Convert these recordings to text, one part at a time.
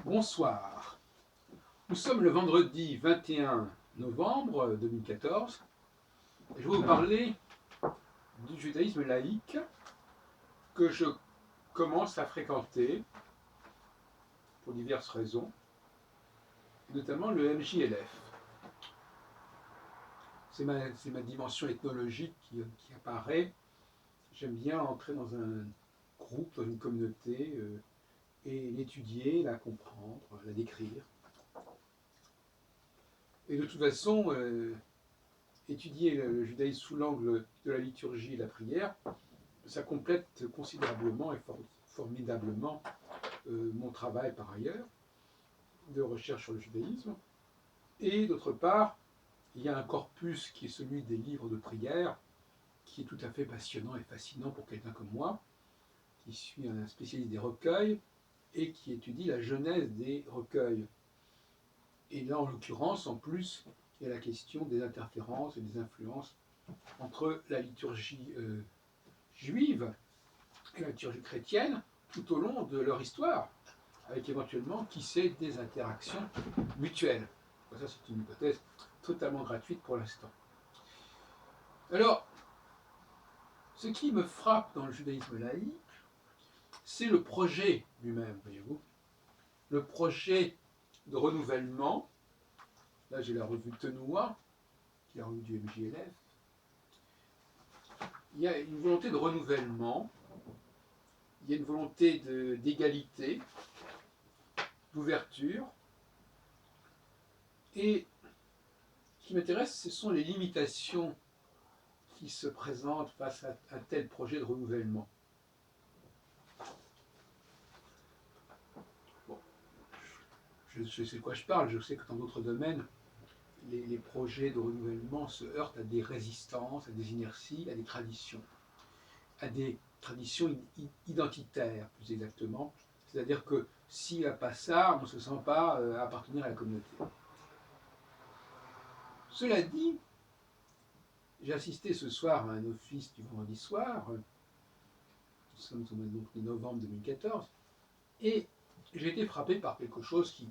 Bonsoir. Nous sommes le vendredi 21 novembre 2014 et je vais vous parler du judaïsme laïque que je commence à fréquenter pour diverses raisons, notamment le MJLF. C'est ma dimension ethnologique qui apparaît. J'aime bien entrer dans un groupe, dans une communauté et l'étudier, la comprendre, la décrire. Et de toute façon, étudier le judaïsme sous l'angle de la liturgie et de la prière, ça complète considérablement et formidablement mon travail par ailleurs de recherche sur le judaïsme. Et d'autre part, il y a un corpus qui est celui des livres de prière, qui est tout à fait passionnant et fascinant pour quelqu'un comme moi, qui suis un spécialiste des recueils et qui étudie la genèse des recueils. Et là, en l'occurrence, en plus, il y a la question des interférences et des influences entre la liturgie juive et la liturgie chrétienne tout au long de leur histoire, avec éventuellement, qui sait, des interactions mutuelles. Ça, c'est une hypothèse totalement gratuite pour l'instant. Alors, ce qui me frappe dans le judaïsme laïque, c'est le projet lui-même, voyez-vous. Le projet de renouvellement. Là, j'ai la revue Tenoua, qui est la revue du MJLF. Il y a une volonté de renouvellement, il y a une volonté d'égalité, d'ouverture. Et ce qui m'intéresse, ce sont les limitations qui se présentent face à un tel projet de renouvellement. Bon, je sais de quoi je parle, je sais que dans d'autres domaines, les projets de renouvellement se heurtent à des résistances, à des inerties, à des traditions identitaires, plus exactement. C'est-à-dire que s'il n'y a pas ça, on ne se sent pas appartenir à la communauté. Cela dit, j'ai assisté ce soir à un office du vendredi soir, nous sommes au mois de novembre 2014, et j'ai été frappé par quelque chose qui,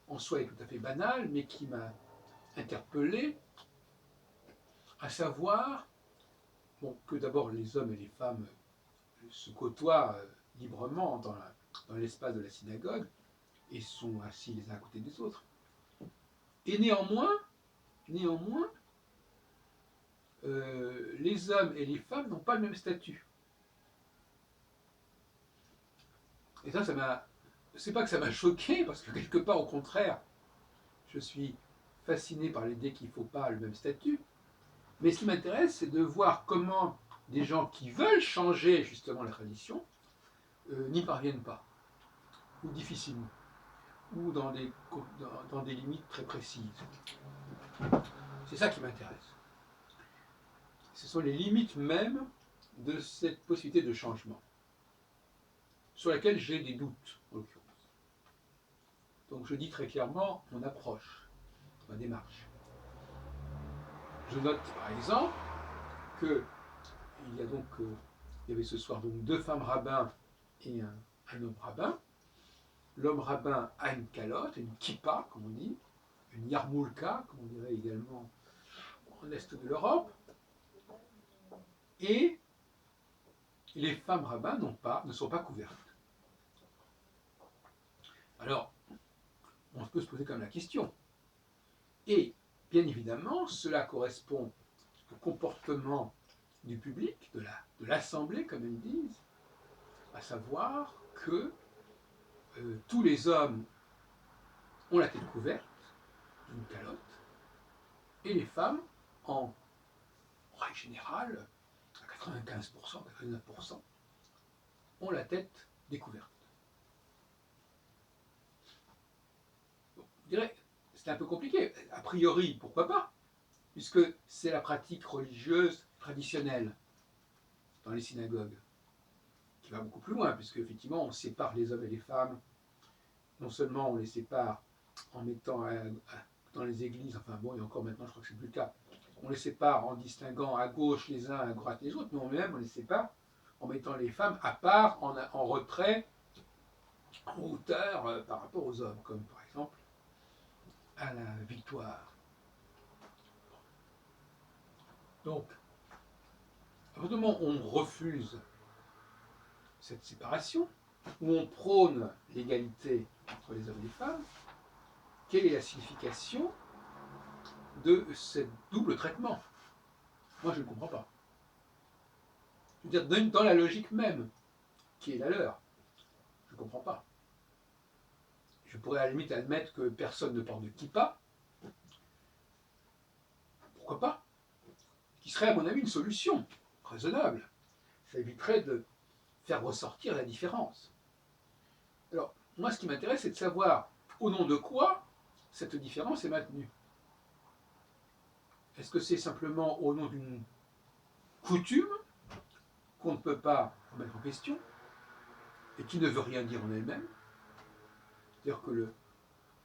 en soi, est tout à fait banal, mais qui m'a interpellé, à savoir que d'abord les hommes et les femmes se côtoient librement dans l'espace de la synagogue et sont assis les uns à côté des autres. Et néanmoins, les hommes et les femmes n'ont pas le même statut. Et ça m'a... C'est pas que ça m'a choqué, parce que quelque part, au contraire, je suis fasciné par l'idée qu'il ne faut pas le même statut. Mais ce qui m'intéresse, c'est de voir comment des gens qui veulent changer justement la tradition n'y parviennent pas, ou difficilement, ou dans des limites très précises. C'est ça qui m'intéresse. Ce sont les limites mêmes de cette possibilité de changement, sur laquelle j'ai des doutes, en l'occurrence. Donc je dis très clairement mon approche, ma démarche. Je note par exemple que il y avait ce soir donc deux femmes rabbins et un homme rabbin. L'homme rabbin a une calotte, une kippa, comme on dit, une yarmoulka, comme on dirait également en est de l'Europe. Et les femmes rabbins ne sont pas couvertes. Alors, on peut se poser quand même la question. Et, bien évidemment, cela correspond au comportement du public, de l'assemblée, comme ils disent, à savoir que tous les hommes ont la tête couverte d'une calotte, et les femmes, en règle générale, à 95%, 99%, ont la tête découverte. Bon, je dirais, c'est un peu compliqué. A priori, pourquoi pas, puisque c'est la pratique religieuse traditionnelle dans les synagogues, qui va beaucoup plus loin, puisque effectivement on sépare les hommes et les femmes. Non seulement on les sépare en mettant dans les églises, enfin bon, et encore maintenant je crois que c'est plus le cas, on les sépare en distinguant à gauche les uns, à droite les autres, mais même on les sépare en mettant les femmes à part, en retrait, en hauteur par rapport aux hommes, comme par exemple à la victoire. Donc, à partir du moment où on refuse cette séparation, où on prône l'égalité entre les hommes et les femmes, quelle est la signification de ce double traitement? Moi, je ne comprends pas. Je veux dire, dans la logique même, qui est la leur, je ne comprends pas. Je pourrais à la limite admettre que personne ne porte de kippa. Pourquoi pas? Qui serait, à mon avis, une solution raisonnable. Ça éviterait de faire ressortir la différence. Alors, moi, ce qui m'intéresse, c'est de savoir au nom de quoi cette différence est maintenue. Est-ce que c'est simplement au nom d'une coutume qu'on ne peut pas remettre en question et qui ne veut rien dire en elle-même? C'est-à-dire que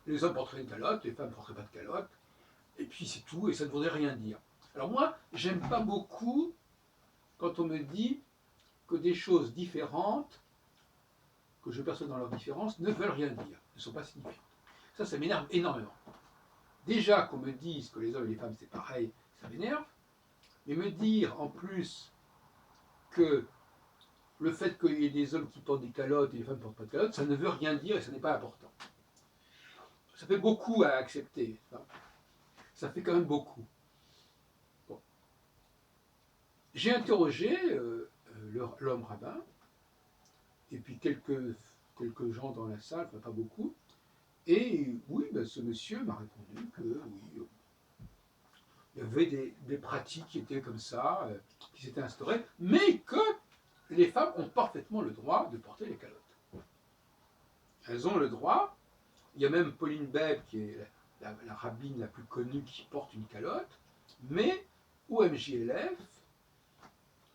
les hommes porteraient une calotte, les femmes ne porteraient pas de calotte, et puis c'est tout, et ça ne voudrait rien dire. Alors moi, j'aime pas beaucoup quand on me dit que des choses différentes, que je perçois dans leurs différences, ne veulent rien dire, ne sont pas signifiantes. Ça m'énerve énormément. Déjà qu'on me dise que les hommes et les femmes c'est pareil, ça m'énerve, mais me dire en plus que le fait qu'il y ait des hommes qui portent des calottes et des femmes qui ne portent pas de calottes, ça ne veut rien dire et ça n'est pas important. Ça fait beaucoup à accepter. Ça fait quand même beaucoup. Bon. J'ai interrogé l'homme rabbin, et puis quelques gens dans la salle, enfin pas beaucoup, et oui, ben, ce monsieur m'a répondu que oui, il y avait des pratiques qui étaient comme ça, qui s'étaient instaurées, mais que les femmes ont parfaitement le droit de porter les calottes. Elles ont le droit. Il y a même Pauline Beb, qui est la rabbine la plus connue, qui porte une calotte, mais au MJLF,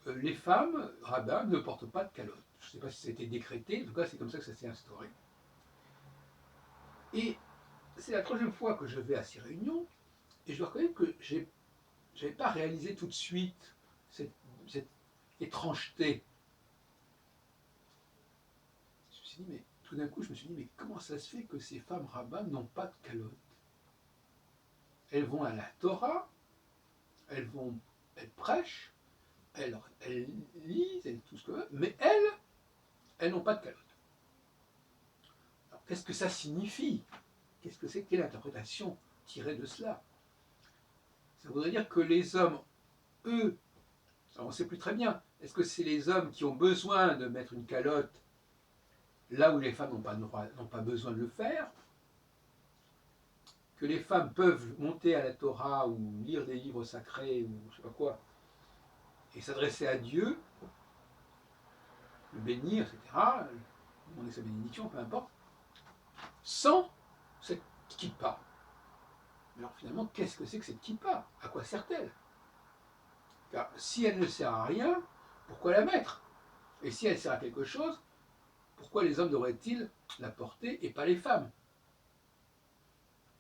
les femmes rabbins ne portent pas de calotte. Je ne sais pas si ça a été décrété, en tout cas c'est comme ça que ça s'est instauré. Et c'est la troisième fois que je vais à ces réunions, et je dois reconnaître que je n'avais pas réalisé tout de suite cette étrangeté. Je me suis dit, mais tout d'un coup, je me suis dit, mais comment ça se fait que ces femmes rabbins n'ont pas de calotte? Elles vont à la Torah, elles prêchent, elles lisent, elles tout ce que veut, mais elles n'ont pas de calotte. Alors, qu'est-ce que ça signifie? Qu'est-ce que c'est? Quelle interprétation tirée de cela? Ça voudrait dire que les hommes, eux, alors on ne sait plus très bien, est-ce que c'est les hommes qui ont besoin de mettre une calotte là où les femmes n'ont pas besoin de le faire, que les femmes peuvent monter à la Torah ou lire des livres sacrés ou je ne sais pas quoi, et s'adresser à Dieu, le bénir, etc., demander sa bénédiction, peu importe, sans cette kippa. Alors finalement, qu'est-ce que c'est que cette kippa? À quoi sert-elle? Car si elle ne sert à rien, pourquoi la mettre? Et si elle sert à quelque chose, pourquoi les hommes devraient-ils la porter et pas les femmes?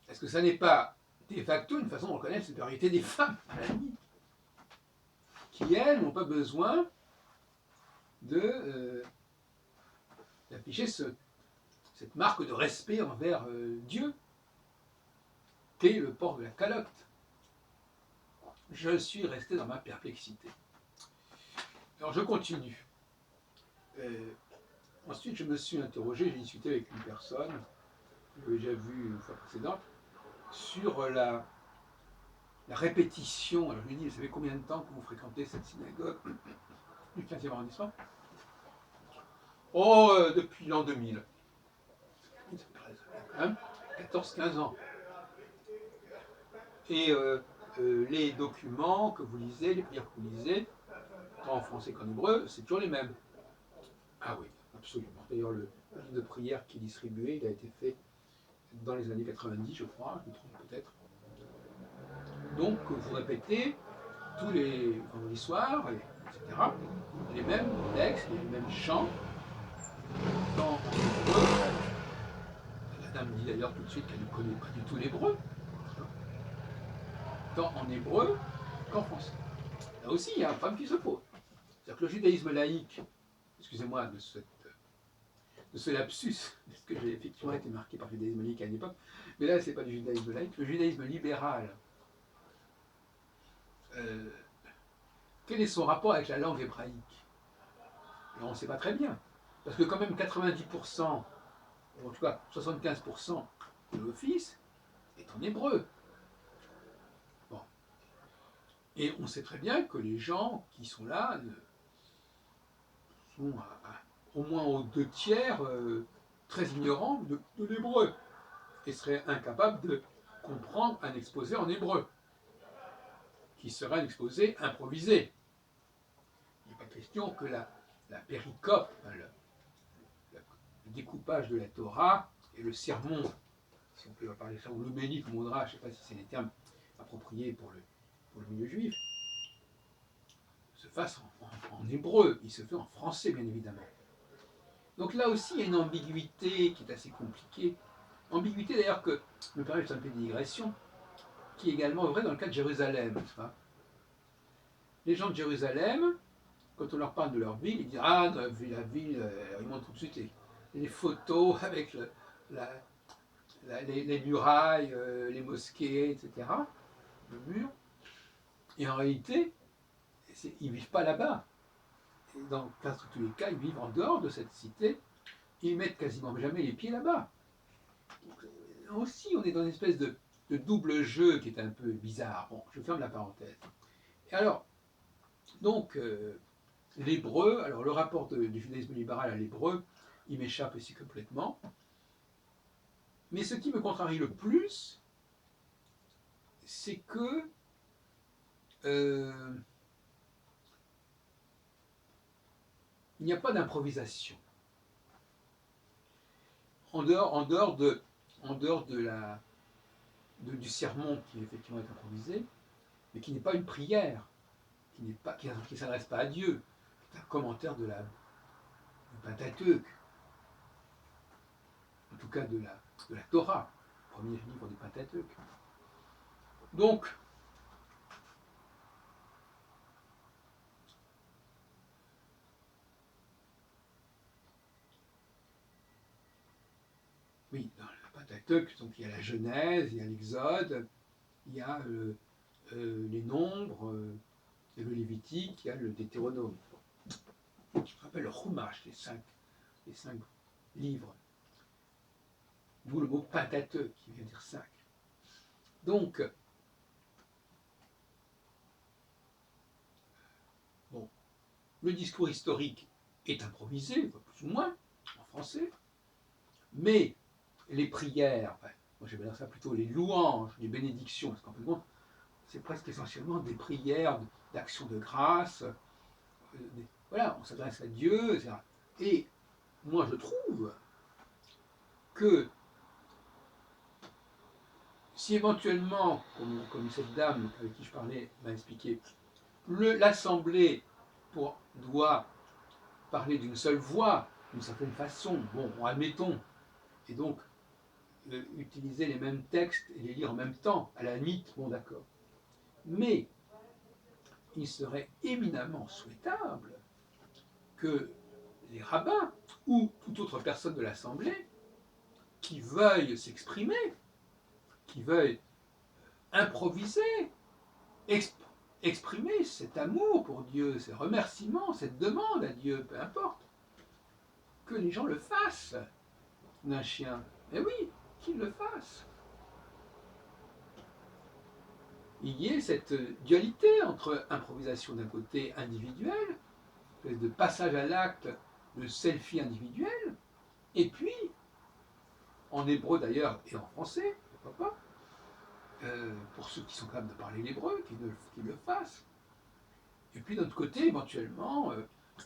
Est-ce que ça n'est pas de facto une façon de reconnaître la supériorité des femmes, à la limite, qui, elles, n'ont pas besoin d'afficher cette marque de respect envers Dieu, qu'est le port de la calotte? Je suis resté dans ma perplexité. Alors je continue. Ensuite, je me suis interrogé, j'ai discuté avec une personne, que j'avais déjà vue une fois précédente, sur la répétition. Alors je lui ai dit, vous savez combien de temps que vous fréquentez cette synagogue du 15e arrondissement? Oh, depuis l'an 2000. Ça fait quand même 14-15 ans. Et les documents que vous lisez, les prières que vous lisez, tant en français qu'en hébreu, c'est toujours les mêmes. Ah oui, absolument. D'ailleurs, le livre de prière qui est distribué, il a été fait dans les années 90, je crois, je me trompe peut-être. Donc, vous répétez tous les vendredis soirs, etc., les mêmes textes, les mêmes chants, dans l'hébreu. La dame dit d'ailleurs tout de suite qu'elle ne connaît pas du tout l'hébreu, tant en hébreu qu'en français. Là aussi, il y a un problème qui se pose. C'est-à-dire que le judaïsme laïque, excusez-moi de ce lapsus, parce que j'ai effectivement été marqué par le judaïsme laïque à une époque, mais là, ce n'est pas du judaïsme laïque, le judaïsme libéral. Quel est son rapport avec la langue hébraïque? On ne sait pas très bien, parce que quand même 90%, ou en tout cas 75% de l'office est en hébreu. Bon. Et on sait très bien que les gens qui sont là sont au moins aux 2 tiers très ignorants de l'hébreu et seraient incapables de comprendre un exposé en hébreu, qui serait un exposé improvisé. Il n'est pas question que la péricope, le découpage de la Torah et le sermon, si on peut parler de ça, ou le béni comme on dira, je ne sais pas si c'est les termes appropriés pour le milieu juif, se fasse en hébreu, il se fait en français bien évidemment. Donc là aussi il y a une ambiguïté qui est assez compliquée, ambiguïté d'ailleurs que me permet de faire un peu de digression, qui est également vrai dans le cas de Jérusalem. Les gens de Jérusalem, quand on leur parle de leur ville, ils disent ah la ville, ils montrent tout de suite les photos avec les murailles, les mosquées, etc. Le mur. Et en réalité, ils ne vivent pas là-bas. Et dans presque tous les cas, ils vivent en dehors de cette cité. Ils mettent quasiment jamais les pieds là-bas. Aussi, on est dans une espèce de double jeu qui est un peu bizarre. Bon, je ferme la parenthèse. Et alors, donc, l'hébreu, alors le rapport du judaïsme libéral à l'hébreu, il m'échappe aussi complètement. Mais ce qui me contrarie le plus, c'est que il n'y a pas d'improvisation. En dehors du sermon qui effectivement est improvisé, mais qui n'est pas une prière, qui ne s'adresse pas à Dieu, c'est un commentaire du Pentateuque, en tout cas de la Torah, premier livre du Pentateuque. Donc, oui, dans le Pentateuque, donc il y a la Genèse, il y a l'Exode, il y a les Nombres, il y a le Lévitique, il y a le Deutéronome. Je rappelle le Chumash, les cinq livres. D'où le mot Pentateuque, qui veut dire 5. Donc, bon, le discours historique est improvisé, plus ou moins, en français, mais les prières, moi j'aime bien ça plutôt les louanges, les bénédictions, parce qu'en fin de compte, c'est presque essentiellement des prières d'action de grâce. Voilà, on s'adresse à Dieu, etc. Et moi je trouve que si éventuellement, comme cette dame avec qui je parlais m'a expliqué, l'Assemblée doit parler d'une seule voix, d'une certaine façon, bon, admettons, et donc utiliser les mêmes textes et les lire en même temps, à la limite, bon d'accord. Mais il serait éminemment souhaitable que les rabbins ou toute autre personne de l'Assemblée qui veuille s'exprimer, qui veuille improviser, exprimer cet amour pour Dieu, ces remerciements, cette demande à Dieu, peu importe, que les gens le fassent d'un chien. Mais oui, qu'ils le fassent. Il y ait cette dualité entre improvisation d'un côté individuel, de passage à l'acte, de selfie individuel, et puis, en hébreu d'ailleurs et en français, pourquoi pas, pour ceux qui sont capables de parler l'hébreu, qu'ils le fassent. Et puis d'un autre côté, éventuellement,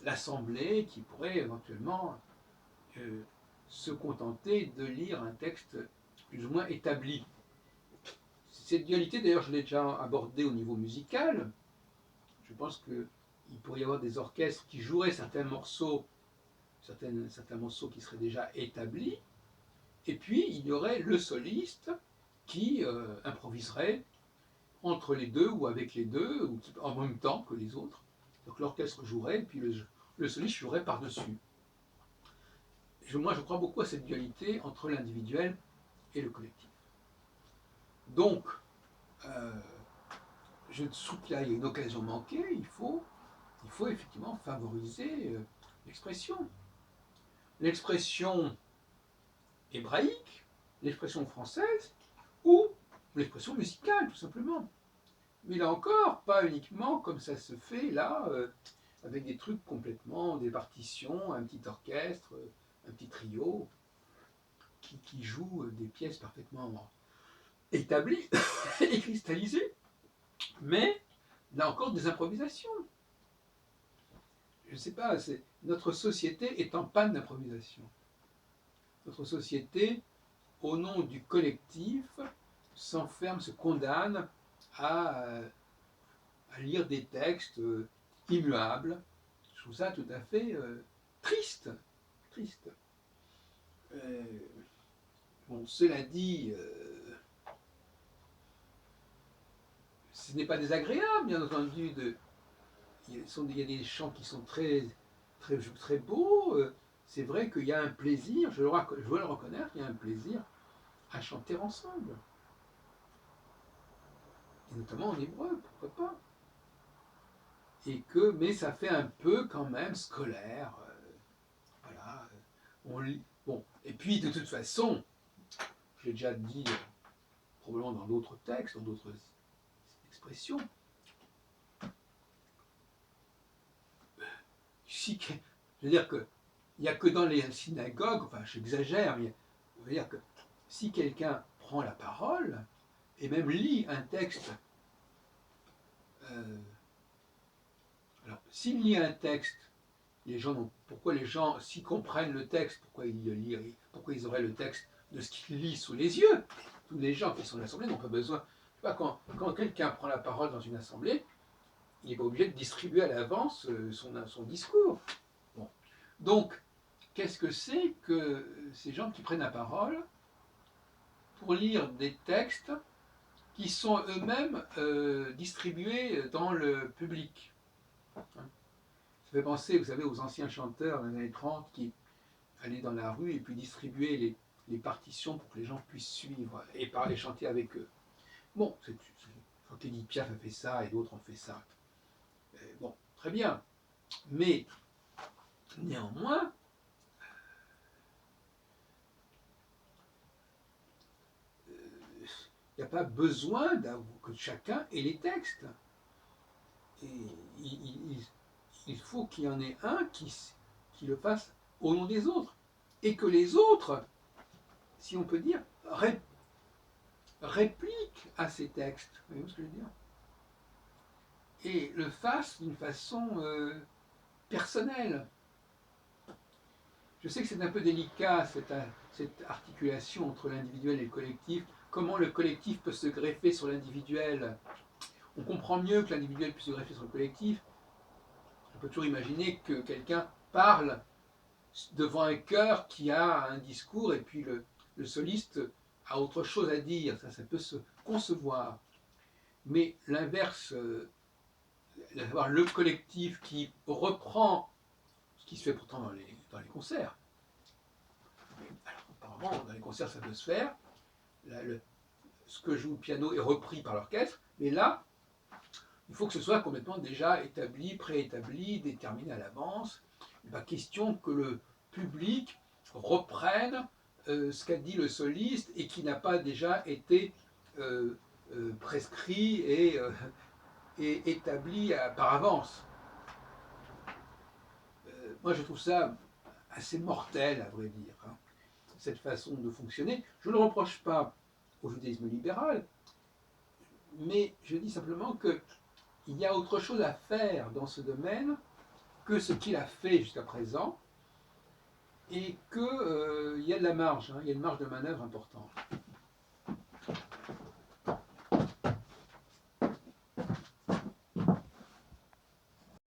l'Assemblée qui pourrait éventuellement se contenter de lire un texte plus ou moins établi. Cette dualité, d'ailleurs, je l'ai déjà abordée au niveau musical. Je pense qu'il pourrait y avoir des orchestres qui joueraient certains morceaux qui seraient déjà établis, et puis il y aurait le soliste qui improviserait entre les deux ou avec les deux, ou en même temps que les autres. Donc l'orchestre jouerait, et puis le soliste jouerait par-dessus. moi, je crois beaucoup à cette dualité entre l'individuel et le collectif. Donc, je trouve qu'il y a une occasion manquée, il faut effectivement favoriser l'expression. L'expression hébraïque, l'expression française, ou l'expression musicale, tout simplement. Mais là encore, pas uniquement comme ça se fait là, avec des trucs complètement, des partitions, un petit orchestre, un petit trio, qui joue des pièces parfaitement établies et cristallisées, mais là encore des improvisations. Je ne sais pas, notre société est en panne d'improvisation. Notre société, au nom du collectif, s'enferme, se condamne à lire des textes immuables. Je trouve ça tout à fait triste. Triste. Bon, cela dit, ce n'est pas désagréable, bien entendu. Il y a des chants qui sont très, très, très beaux. C'est vrai qu'il y a un plaisir, je dois le reconnaître, il y a un plaisir à chanter ensemble. Et notamment en hébreu, pourquoi pas. Mais ça fait un peu quand même scolaire. Voilà. On lit. Bon. Et puis de toute façon, je l'ai déjà dit probablement dans d'autres textes, dans d'autres expressions, je veux dire que il n'y a que dans les synagogues, enfin j'exagère, mais je veux dire que si quelqu'un prend la parole et même lit un texte, alors s'il lit un texte, pourquoi les gens, s'ils comprennent le texte, pourquoi ils le lisent, pourquoi ils auraient le texte de ce qu'ils lisent sous les yeux? Tous les gens qui sont dans l'assemblée n'ont pas besoin. Je sais pas, quand quelqu'un prend la parole dans une assemblée, il n'est pas obligé de distribuer à l'avance son discours. Bon. Donc, qu'est-ce que c'est que ces gens qui prennent la parole pour lire des textes qui sont eux-mêmes distribués dans le public? Ça fait penser, vous savez, aux anciens chanteurs des années 30 qui allaient dans la rue et puis distribuaient les partitions pour que les gens puissent suivre et parler, chanter avec eux. Bon, Edith Piaf a fait ça et d'autres ont fait ça. Bon, très bien. Mais néanmoins, il n'y a pas besoin que chacun ait les textes. Et il faut qu'il y en ait un qui le fasse au nom des autres. Et que les autres, si on peut dire, répliquent à ces textes. Vous voyez ce que je veux dire? Et le fassent d'une façon personnelle. Je sais que c'est un peu délicat, cette articulation entre l'individuel et le collectif. Comment le collectif peut se greffer sur l'individuel? On comprend mieux que l'individuel puisse se greffer sur le collectif. On peut toujours imaginer que quelqu'un parle devant un chœur qui a un discours et puis le soliste a autre chose à dire. Ça peut se concevoir. Mais l'inverse, d'avoir le collectif qui reprend ce qui se fait pourtant dans les concerts. Alors, apparemment, dans les concerts, ça peut se faire. Ce que joue le piano est repris par l'orchestre, mais là, il faut que ce soit complètement déjà établi, préétabli, déterminé à l'avance. Il n'est pas question que le public reprenne ce qu'a dit le soliste et qui n'a pas déjà été prescrit et établi par avance. Moi, je trouve ça assez mortel, à vrai dire, hein, cette façon de fonctionner. Je ne le reproche pas au judaïsme libéral, mais je dis simplement qu'il y a autre chose à faire dans ce domaine que ce qu'il a fait jusqu'à présent, et qu'il y a de la marge, hein, il y a une marge de manœuvre importante.